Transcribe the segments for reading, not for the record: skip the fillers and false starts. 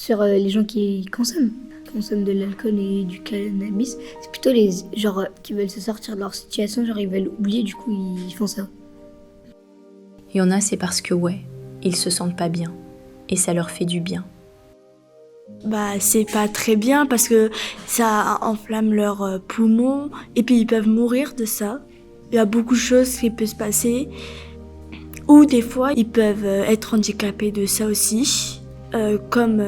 sur les gens qui consomment de l'alcool et du cannabis. C'est plutôt les genre qui veulent se sortir de leur situation, genre ils veulent oublier, du coup ils font ça. Il y en a, c'est parce que ils se sentent pas bien et ça leur fait du bien. C'est pas très bien parce que ça enflamme leurs poumons et puis ils peuvent mourir de ça. Il y a beaucoup de choses qui peuvent se passer. Ou des fois, ils peuvent être handicapés de ça aussi. Comme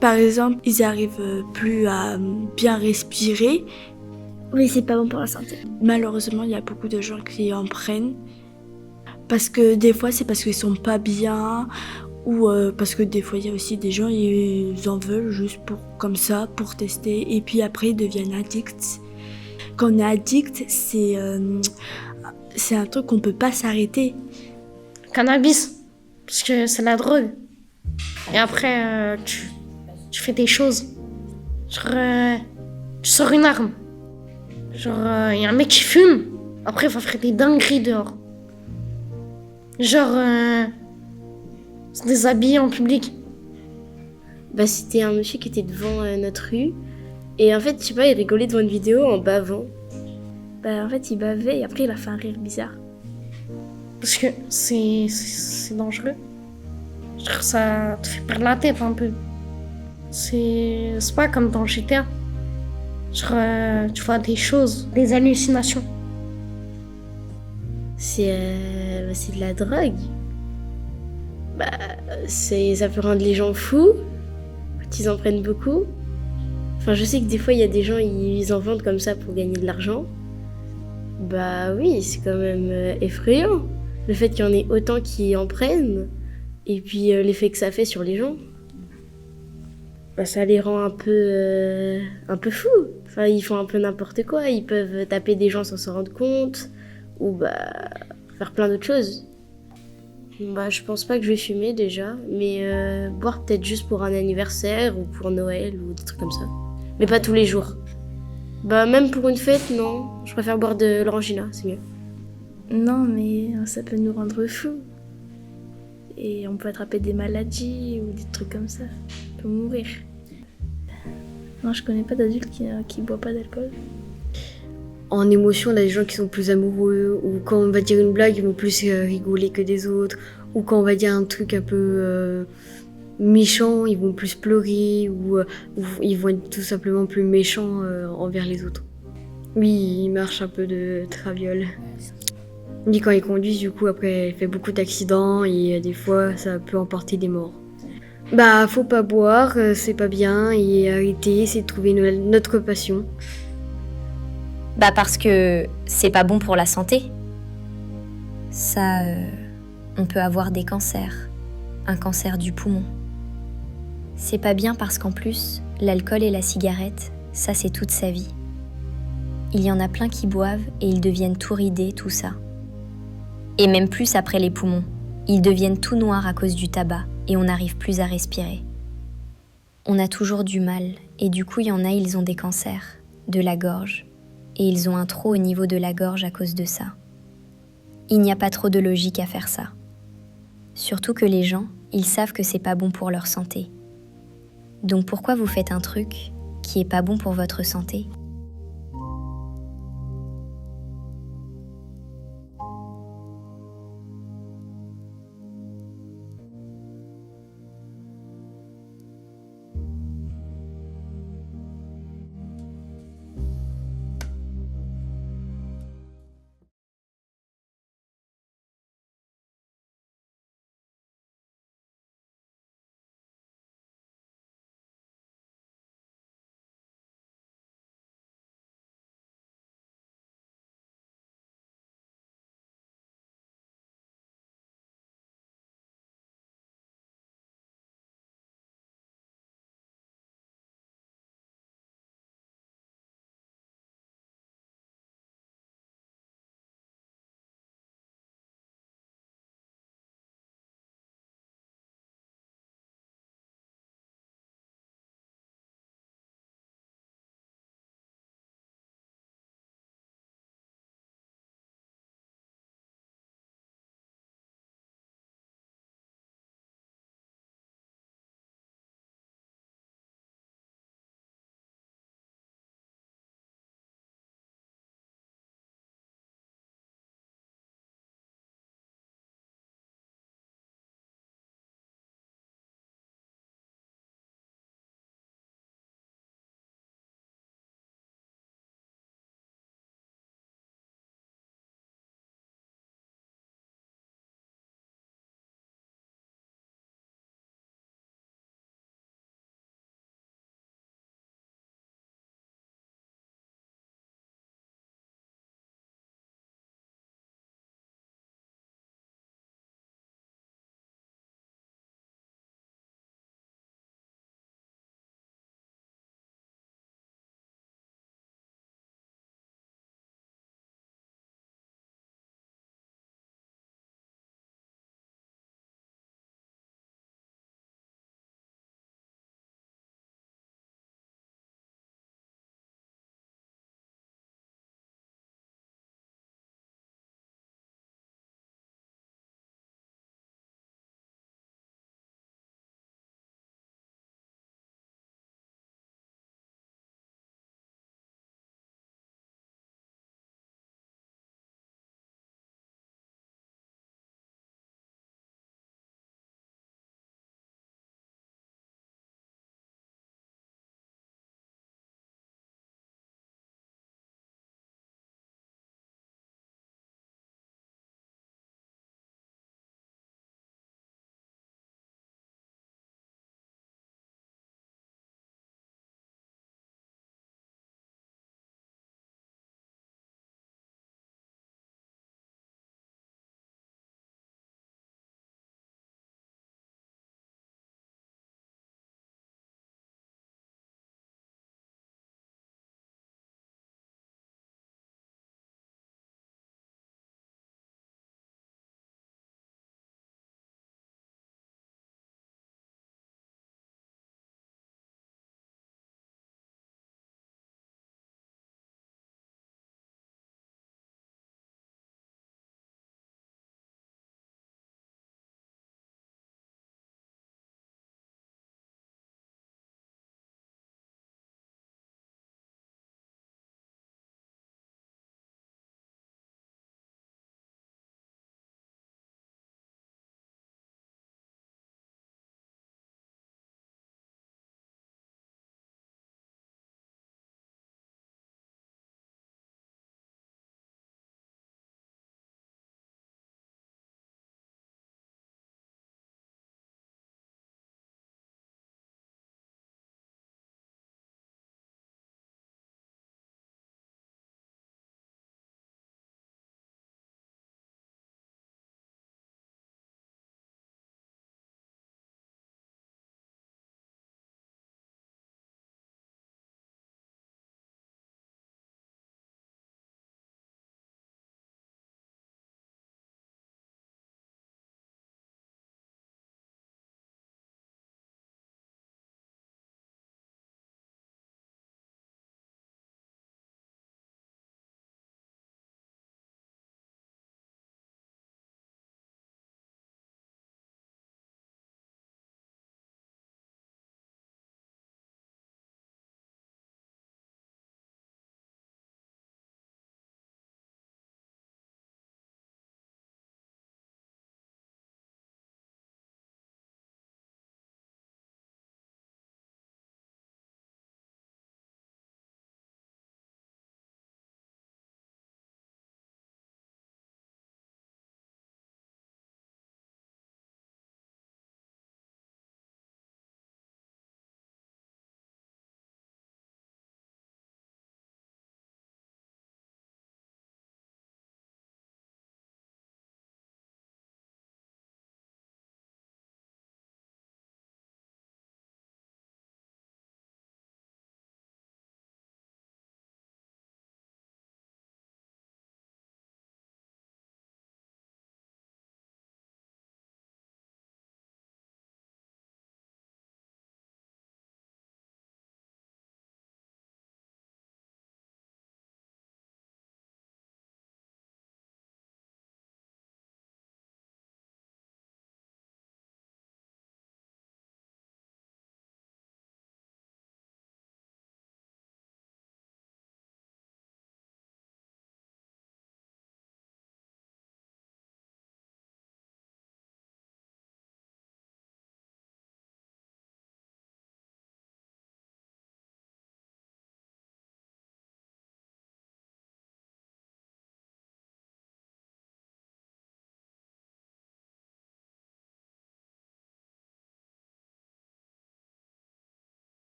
par exemple, ils n'arrivent plus à bien respirer. Oui, c'est pas bon pour la santé. Malheureusement, il y a beaucoup de gens qui en prennent. Parce que des fois, c'est parce qu'ils sont pas bien. Ou parce que des fois, il y a aussi des gens, ils en veulent juste comme ça, pour tester. Et puis après, ils deviennent addicts. Quand on est addict, c'est un truc qu'on peut pas s'arrêter. Cannabis, parce que c'est la drogue. Et après, tu fais des choses. Genre, tu sors une arme. Genre, y a un mec qui fume. Après, il va faire des dingueries dehors. Genre, se déshabiller en public. C'était un monsieur qui était devant notre rue. Et en fait, je sais pas, il rigolait devant une vidéo en bavant. En fait, il bavait et après, il a fait un rire bizarre. Parce que c'est dangereux. Genre, ça te fait perdre la tête un peu. C'est pas comme dans GTA. Genre, tu vois des choses, des hallucinations. C'est de la drogue. Ça peut rendre les gens fous. Quand ils en prennent beaucoup. Enfin, je sais que des fois, il y a des gens, ils en vendent comme ça pour gagner de l'argent. Oui, c'est quand même effrayant. Le fait qu'il y en ait autant qui en prennent. Et puis l'effet que ça fait sur les gens. Ça les rend un peu fous. Enfin, ils font un peu n'importe quoi. Ils peuvent taper des gens sans s'en rendre compte. Ou faire plein d'autres choses. Je pense pas que je vais fumer déjà. Mais boire peut-être juste pour un anniversaire ou pour Noël ou des trucs comme ça. Mais pas tous les jours. Même pour une fête, non. Je préfère boire de l'orangina, c'est mieux. Non, mais ça peut nous rendre fous. Et on peut attraper des maladies ou des trucs comme ça. On peut mourir. Non, je connais pas d'adultes qui boivent pas d'alcool. En émotion, on a des gens qui sont plus amoureux, ou quand on va dire une blague, ils vont plus rigoler que des autres, ou quand on va dire un truc un peu méchant, ils vont plus pleurer, ou ils vont être tout simplement plus méchants envers les autres. Oui, il marche un peu de traviole. Lui, quand il conduit, du coup, après, il fait beaucoup d'accidents et des fois, ça peut emporter des morts. Faut pas boire, c'est pas bien, et arrêter, c'est de trouver notre passion. Parce que c'est pas bon pour la santé. Ça, on peut avoir des cancers, un cancer du poumon. C'est pas bien parce qu'en plus, l'alcool et la cigarette, ça c'est toute sa vie. Il y en a plein qui boivent et ils deviennent tout ridés, tout ça. Et même plus après les poumons. Ils deviennent tout noirs à cause du tabac et on n'arrive plus à respirer. On a toujours du mal et du coup il y en a, ils ont des cancers, de la gorge. Et ils ont un trou au niveau de la gorge à cause de ça. Il n'y a pas trop de logique à faire ça. Surtout que les gens, ils savent que c'est pas bon pour leur santé. Donc pourquoi vous faites un truc qui est pas bon pour votre santé ?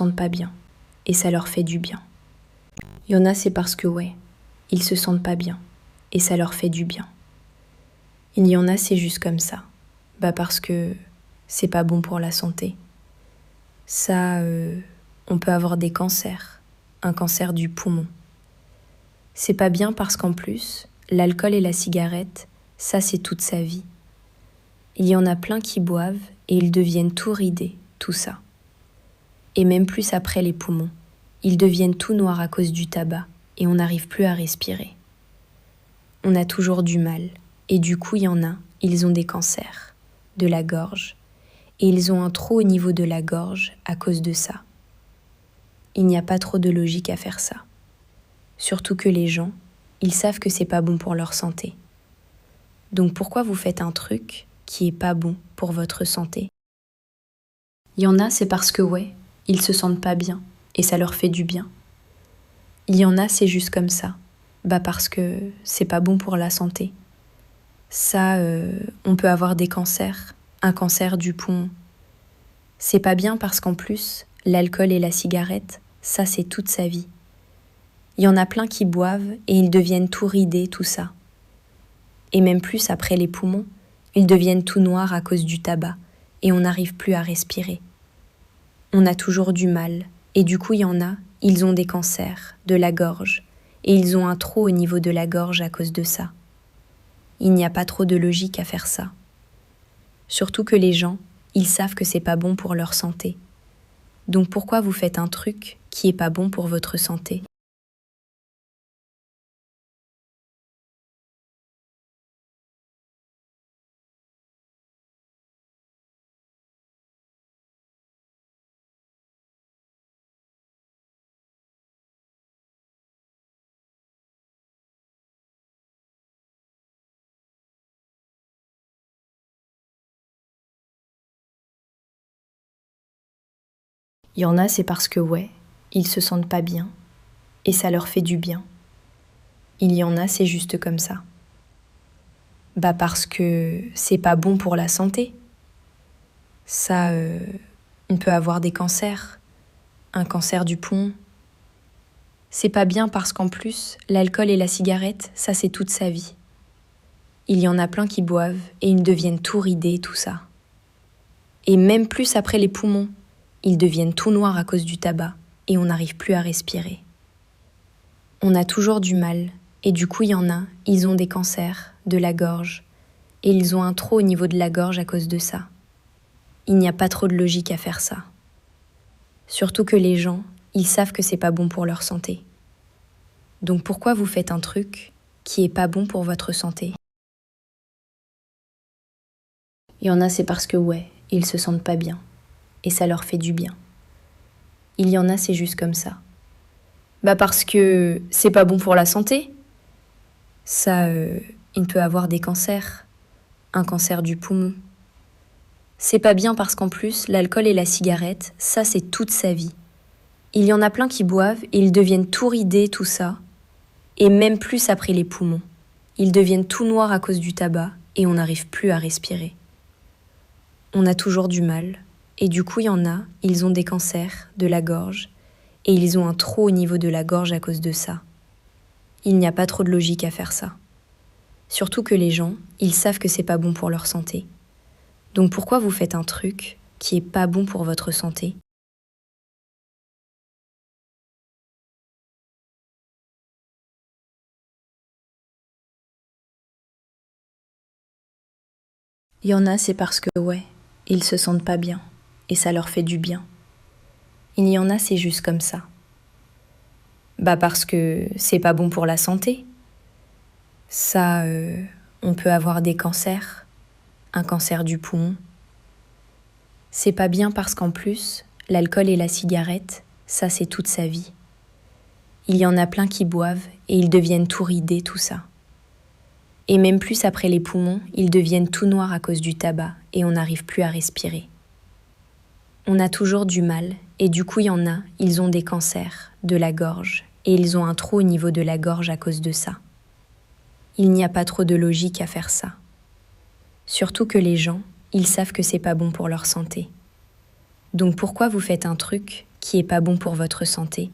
sentent pas bien, et ça leur fait du bien. Il y en a, c'est parce que ouais, ils se sentent pas bien, et ça leur fait du bien. Il y en a, c'est juste comme ça, parce que c'est pas bon pour la santé. Ça, on peut avoir des cancers, un cancer du poumon. C'est pas bien parce qu'en plus, l'alcool et la cigarette, ça c'est toute sa vie. Il y en a plein qui boivent et ils deviennent tout ridés, tout ça. Et même plus après les poumons, ils deviennent tout noirs à cause du tabac et on n'arrive plus à respirer. On a toujours du mal et du coup il y en a, ils ont des cancers, de la gorge, et ils ont un trou au niveau de la gorge à cause de ça. Il n'y a pas trop de logique à faire ça. Surtout que les gens, ils savent que c'est pas bon pour leur santé. Donc pourquoi vous faites un truc qui est pas bon pour votre santé? Il y en a, c'est parce que ouais, ils se sentent pas bien et ça leur fait du bien. Il y en a, c'est juste comme ça, parce que c'est pas bon pour la santé. Ça, on peut avoir des cancers, un cancer du poumon. C'est pas bien parce qu'en plus, l'alcool et la cigarette, ça c'est toute sa vie. Il y en a plein qui boivent et ils deviennent tout ridés, tout ça. Et même plus après les poumons, ils deviennent tout noirs à cause du tabac et on n'arrive plus à respirer. On a toujours du mal et du coup il y en a, ils ont des cancers, de la gorge et ils ont un trou au niveau de la gorge à cause de ça. Il n'y a pas trop de logique à faire ça. Surtout que les gens, ils savent que c'est pas bon pour leur santé. Donc pourquoi vous faites un truc qui est pas bon pour votre santé? Il y en a, c'est parce que ouais, ils se sentent pas bien et ça leur fait du bien. Il y en a, c'est juste comme ça. Parce que c'est pas bon pour la santé. Ça, on peut avoir des cancers, un cancer du poumon. C'est pas bien parce qu'en plus, l'alcool et la cigarette, ça c'est toute sa vie. Il y en a plein qui boivent et ils deviennent tout ridés, tout ça. Et même plus après les poumons, ils deviennent tout noirs à cause du tabac et on n'arrive plus à respirer. On a toujours du mal et du coup il y en a, ils ont des cancers, de la gorge et ils ont un trou au niveau de la gorge à cause de ça. Il n'y a pas trop de logique à faire ça. Surtout que les gens, ils savent que c'est pas bon pour leur santé. Donc pourquoi vous faites un truc qui est pas bon pour votre santé? Il y en a, c'est parce que ouais, ils se sentent pas bien. Et ça leur fait du bien. Il y en a, c'est juste comme ça. Parce que c'est pas bon pour la santé. Ça, il peut avoir des cancers, un cancer du poumon. C'est pas bien parce qu'en plus, l'alcool et la cigarette, ça c'est toute sa vie. Il y en a plein qui boivent et ils deviennent tout ridés, tout ça. Et même plus après les poumons. Ils deviennent tout noirs à cause du tabac et on n'arrive plus à respirer. On a toujours du mal. Et du coup, il y en a, ils ont des cancers, de la gorge, et ils ont un trou au niveau de la gorge à cause de ça. Il n'y a pas trop de logique à faire ça. Surtout que les gens, ils savent que c'est pas bon pour leur santé. Donc pourquoi vous faites un truc qui est pas bon pour votre santé? Il y en a, c'est parce que ouais, ils se sentent pas bien. Et ça leur fait du bien. Il y en a, c'est juste comme ça. Parce que c'est pas bon pour la santé. Ça, on peut avoir des cancers, un cancer du poumon. C'est pas bien parce qu'en plus, l'alcool et la cigarette, ça c'est toute sa vie. Il y en a plein qui boivent et ils deviennent tout ridés, tout ça. Et même plus après les poumons, ils deviennent tout noirs à cause du tabac et on n'arrive plus à respirer. On a toujours du mal, et du coup il y en a, ils ont des cancers, de la gorge, et ils ont un trou au niveau de la gorge à cause de ça. Il n'y a pas trop de logique à faire ça. Surtout que les gens, ils savent que c'est pas bon pour leur santé. Donc pourquoi vous faites un truc qui est pas bon pour votre santé.